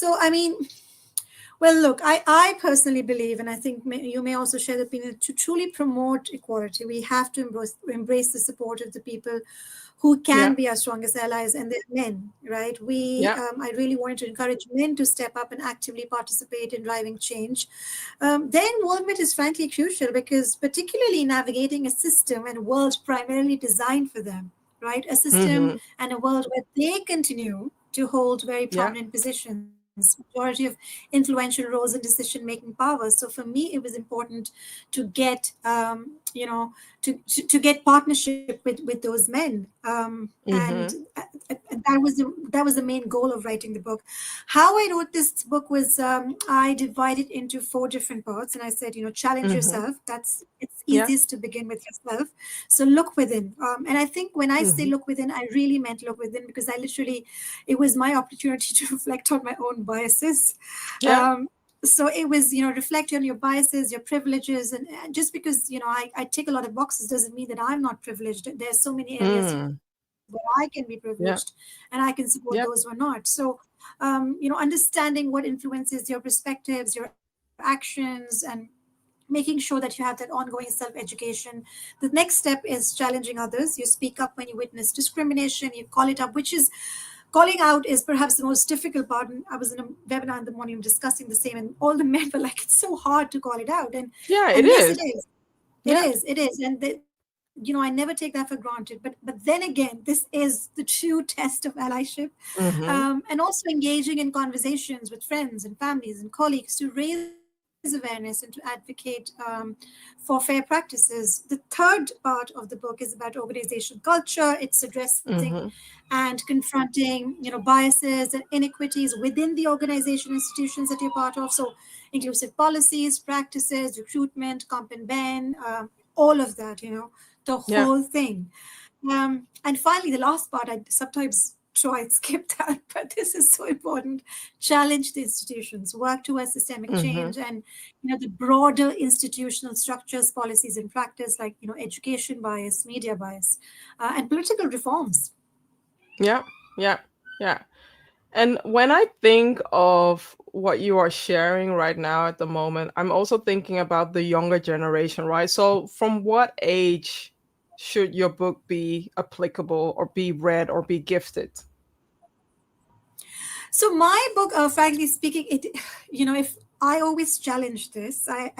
So, I mean, well, look, I personally believe, and I think you may also share the opinion, to truly promote equality, we have to embrace the support of the people who can Yeah. be our strongest allies, and they're men, right? Yeah. I really wanted to encourage men to step up and actively participate in driving change. Their involvement is frankly crucial because, particularly navigating a system and world primarily designed for them, right? A system Mm-hmm. and a world where they continue to hold very Yeah. prominent positions, majority of influential roles in decision making power. So for me, it was important to get, to get partnership with those men, Mm-hmm. and that was the main goal of writing the book. How I wrote this book was, I divided into four different parts, and I said, challenge Mm-hmm. yourself. It's Yeah. easiest to begin with yourself. So look within, and I think when I say Mm-hmm. look within, I really meant look within, because it was my opportunity to reflect on my own biases. Yeah. um, so it was, reflect on your biases, your privileges, and just because I tick a lot of boxes doesn't mean that I'm not privileged. There's so many areas where Mm. I can be privileged, and I Yeah. can support those who are not. Yep. So understanding what influences your perspectives, your actions, and making sure that you have that ongoing self-education. The next step is challenging others. You speak up when you witness discrimination, you call it up, which is, calling out is perhaps the most difficult part. And I was in a webinar in the morning discussing the same, and all the men were like, it's so hard to call it out. Yeah, it And yes, it is. is. It Yeah. is. It is. And I never take that for granted. But then again, this is the true test of allyship. Mm-hmm. And also engaging in conversations with friends and families and colleagues to raise awareness and to advocate, for fair practices. The third part of the book is about organizational culture. It's addressing Mm-hmm. and confronting, biases and inequities within the organization institutions that you're part of. So inclusive policies, practices, recruitment, comp and ben, all of that, the Yeah. whole thing. And finally, the last part, I sometimes try and skip that, but this is so important. Challenge the institutions, work towards systemic Mm-hmm. change, and the broader institutional structures, policies, and practice, like education bias, media bias, and political reforms. Yeah. Yeah. Yeah. And when I think of what you are sharing right now at the moment, I'm also thinking about the younger generation, right? So, from what age should your book be applicable or be read or be gifted? So my book, frankly speaking, it, if I always challenge this, I